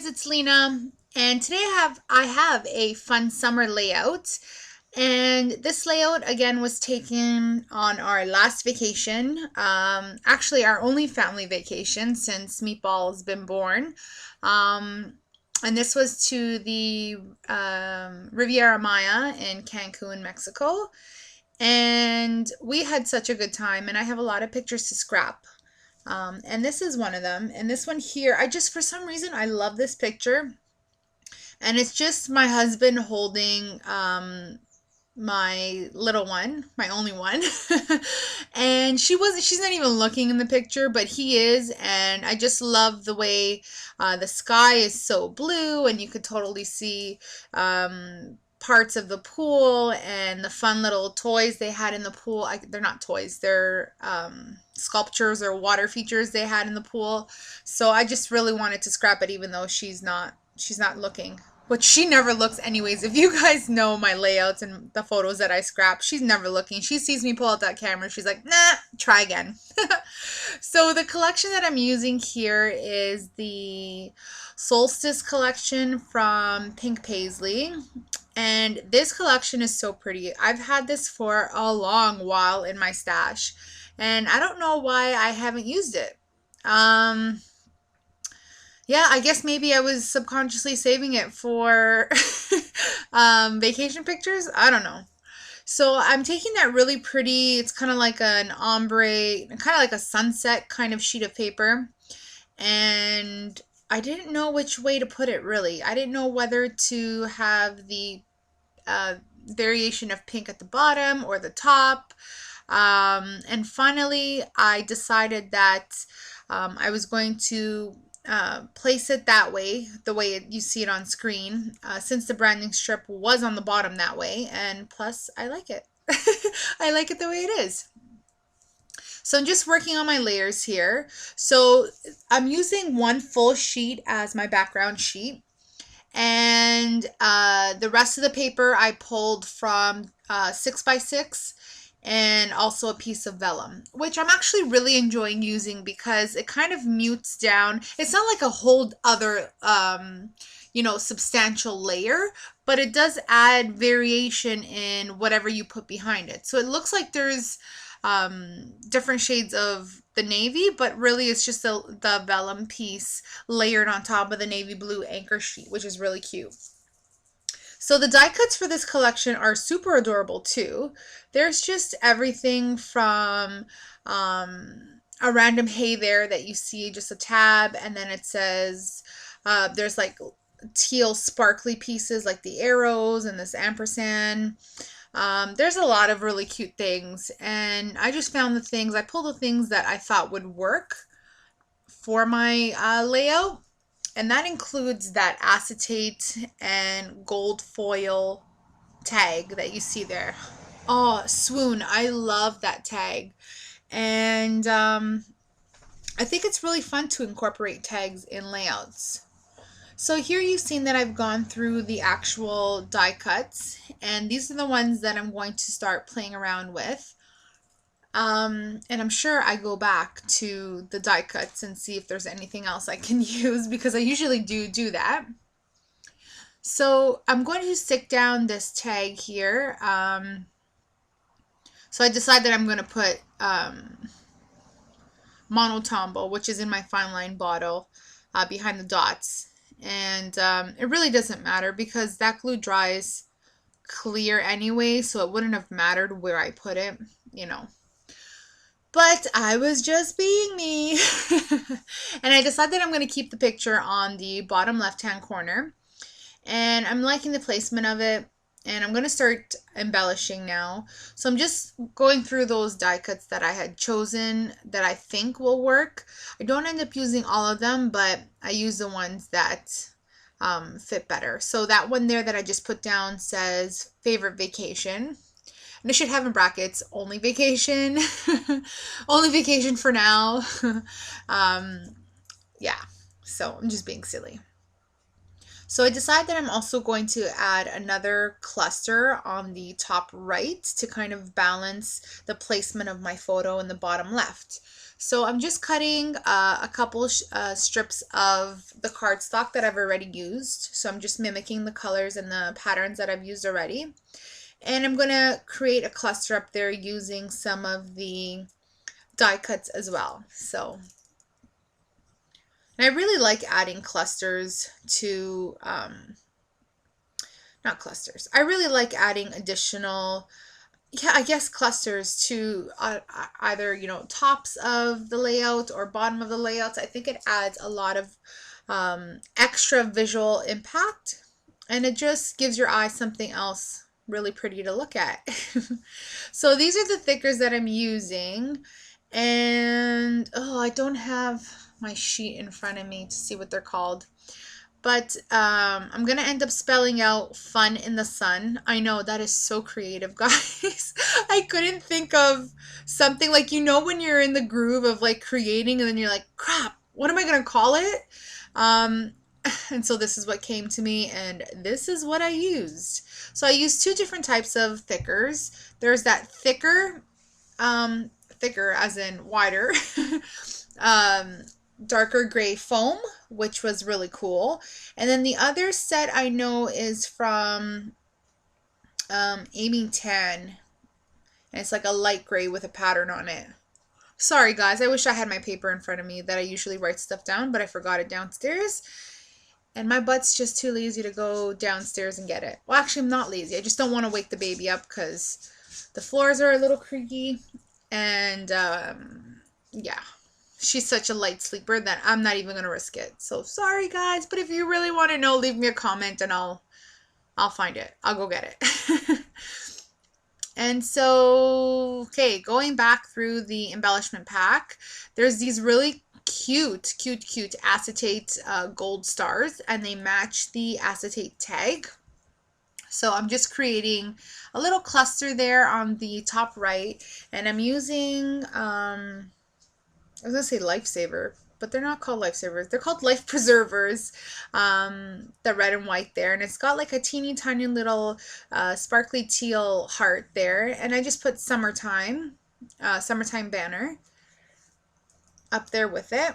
it's Lena, and today I have a fun summer layout. And this layout again was taken on our last vacation. Actually our only family vacation since Meatball's been born. Um, and this was to the Riviera Maya in Cancun, Mexico. And we had such a good time, and I have a lot of pictures to scrap. And this is one of them. And this one here, for some reason, I love this picture. And it's just my husband holding my little one, my only one. And she's not even looking in the picture, but he is. And I just love the way the sky is so blue, and you could totally see parts of the pool and the fun little toys they had in the pool. They're not toys, they're sculptures or water features they had in the pool. So I just really wanted to scrap it, even though she's not looking. Which she never looks anyways. If you guys know my layouts and the photos that I scrap, she's never looking. She sees me pull out that camera, she's like, nah, try again. So the collection that I'm using here is the Solstice collection from Pink Paisley. And this collection is so pretty. I've had this for a long while in my stash, and I don't know why I haven't used it. Yeah, I guess maybe I was subconsciously saving it for vacation pictures. I don't know. So I'm taking that really pretty, it's kind of like an ombre, kind of like a sunset kind of sheet of paper. And I didn't know which way to put it, really. I didn't know whether to have the variation of pink at the bottom or the top. And finally, I decided that I was going to place it that way, the way you see it on screen, since the branding strip was on the bottom that way, and plus I like it. I like it the way it is. So I'm just working on my layers here. So I'm using one full sheet as my background sheet, and the rest of the paper I pulled from 6x6 and also a piece of vellum, which I'm actually really enjoying using because it kind of mutes down. It's not like a whole other, substantial layer, but it does add variation in whatever you put behind it. So it looks like there's different shades of the navy, but really it's just the vellum piece layered on top of the navy blue anchor sheet, which is really cute. So the die cuts for this collection are super adorable too. There's just everything from a random hey there that you see, just a tab, and then it says there's like teal sparkly pieces like the arrows and this ampersand. There's a lot of really cute things, and I just found I pulled the things that I thought would work for my layout. And that includes that acetate and gold foil tag that you see there. Oh, swoon. I love that tag. And I think it's really fun to incorporate tags in layouts. So here you've seen that I've gone through the actual die cuts, and these are the ones that I'm going to start playing around with. And I'm sure I go back to the die cuts and see if there's anything else I can use, because I usually do that. So I'm going to stick down this tag here. So I decided I'm going to put Monotombo, which is in my fine line bottle, behind the dots. And it really doesn't matter because that glue dries clear anyway, so it wouldn't have mattered where I put it, But I was just being me. And I decided I'm going to keep the picture on the bottom left-hand corner. And I'm liking the placement of it. And I'm going to start embellishing now. So I'm just going through those die cuts that I had chosen that I think will work. I don't end up using all of them, but I use the ones that fit better. So that one there that I just put down says favorite vacation. And I should have in brackets, only vacation. Only vacation for now. Yeah, so I'm just being silly. So I decided that I'm also going to add another cluster on the top right to kind of balance the placement of my photo in the bottom left. So I'm just cutting a couple strips of the cardstock that I've already used. So I'm just mimicking the colors and the patterns that I've used already. And I'm going to create a cluster up there using some of the die cuts as well. So and I really like adding clusters to, not clusters. I really like adding additional, yeah, I guess clusters to either, tops of the layout or bottom of the layouts. I think it adds a lot of extra visual impact, and it just gives your eye something else really pretty to look at. So these are the thickers that I'm using, and oh, I don't have my sheet in front of me to see what they're called. But I'm going to end up spelling out fun in the sun. I know that is so creative, guys. I couldn't think of something like, when you're in the groove of like creating and then you're like, crap, what am I going to call it? Um, and so this is what came to me, and this is what I used. So I used two different types of thickers. There's that thicker, thicker as in wider, um, darker gray foam, which was really cool. And then the other set I know is from Amy Tan, and it's like a light gray with a pattern on it. Sorry guys, I wish I had my paper in front of me that I usually write stuff down, but I forgot it downstairs. And my butt's just too lazy to go downstairs and get it. Well, actually, I'm not lazy. I just don't want to wake the baby up because the floors are a little creaky. And yeah, she's such a light sleeper that I'm not even going to risk it. So sorry, guys. But if you really want to know, leave me a comment and I'll find it. I'll go get it. And so, okay, going back through the embellishment pack, there's these really cute acetate gold stars, and they match the acetate tag. So I'm just creating a little cluster there on the top right, and I'm using, I was going to say lifesaver, but they're not called lifesavers. They're called life preservers, the red and white there. And it's got like a teeny tiny little sparkly teal heart there. And I just put summertime banner up there with it.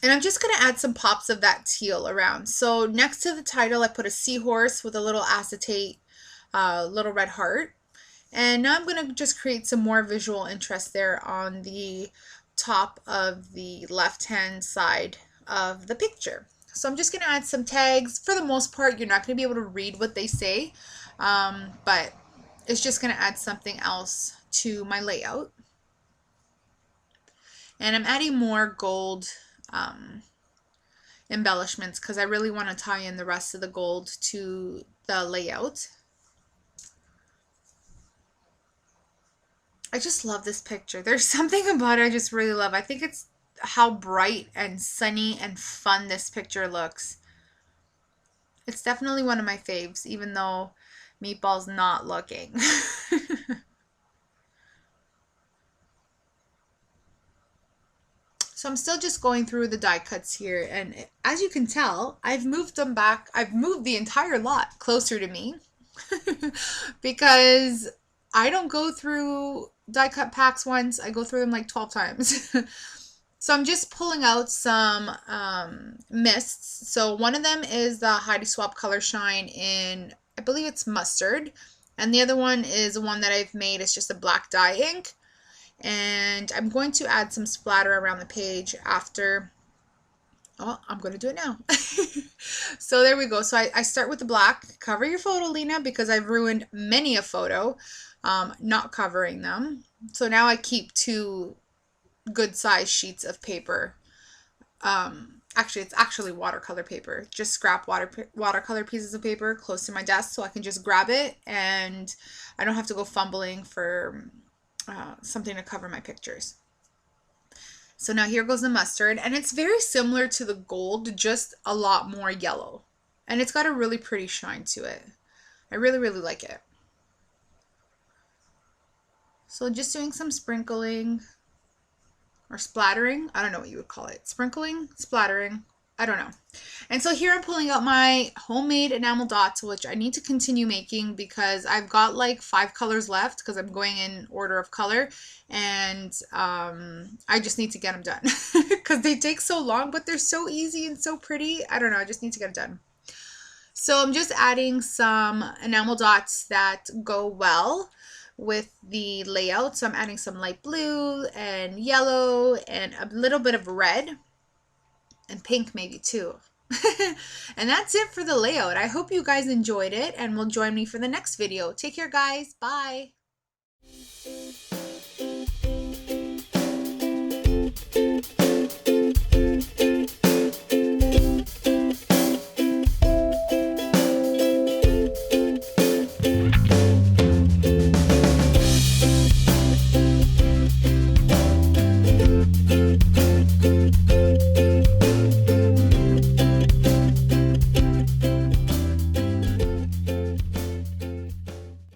And I'm just going to add some pops of that teal around. So next to the title, I put a seahorse with a little acetate, little red heart. And now I'm going to just create some more visual interest there on the top of the left-hand side of the picture. So I'm just going to add some tags. For the most part, you're not going to be able to read what they say, but it's just going to add something else to my layout. And I'm adding more gold embellishments because I really want to tie in the rest of the gold to the layout. I just love this picture. There's something about it I just really love. I think it's how bright and sunny and fun this picture looks. It's definitely one of my faves, even though Meatball's not looking. So I'm still just going through the die cuts here, and as you can tell, I've moved them back. I've moved the entire lot closer to me because I don't go through die cut packs once. I go through them like 12 times. So I'm just pulling out some mists. So one of them is the Heidi Swapp Color Shine in, I believe it's mustard. And the other one is one that I've made. It's just a black dye ink. And I'm going to add some splatter around the page after. Oh, I'm going to do it now. So there we go. So I start with the black. Cover your photo, Lena, because I've ruined many a photo not covering them. So now I keep two good size sheets of paper. Actually, it's actually watercolor paper. Just scrap watercolor pieces of paper close to my desk so I can just grab it and I don't have to go fumbling for something to cover my pictures. So now here goes the mustard, and it's very similar to the gold, just a lot more yellow. And it's got a really pretty shine to it. I really, really like it. So just doing some sprinkling or splattering. I don't know what you would call it. Sprinkling, splattering. I don't know. And so here I'm pulling out my homemade enamel dots, which I need to continue making because I've got like 5 colors left because I'm going in order of color, and I just need to get them done because they take so long, but they're so easy and so pretty. I don't know, I just need to get it done. So I'm just adding some enamel dots that go well with the layout. So I'm adding some light blue and yellow and a little bit of red and pink maybe too. And that's it for the layout. I hope you guys enjoyed it and will join me for the next video. Take care, guys. Bye.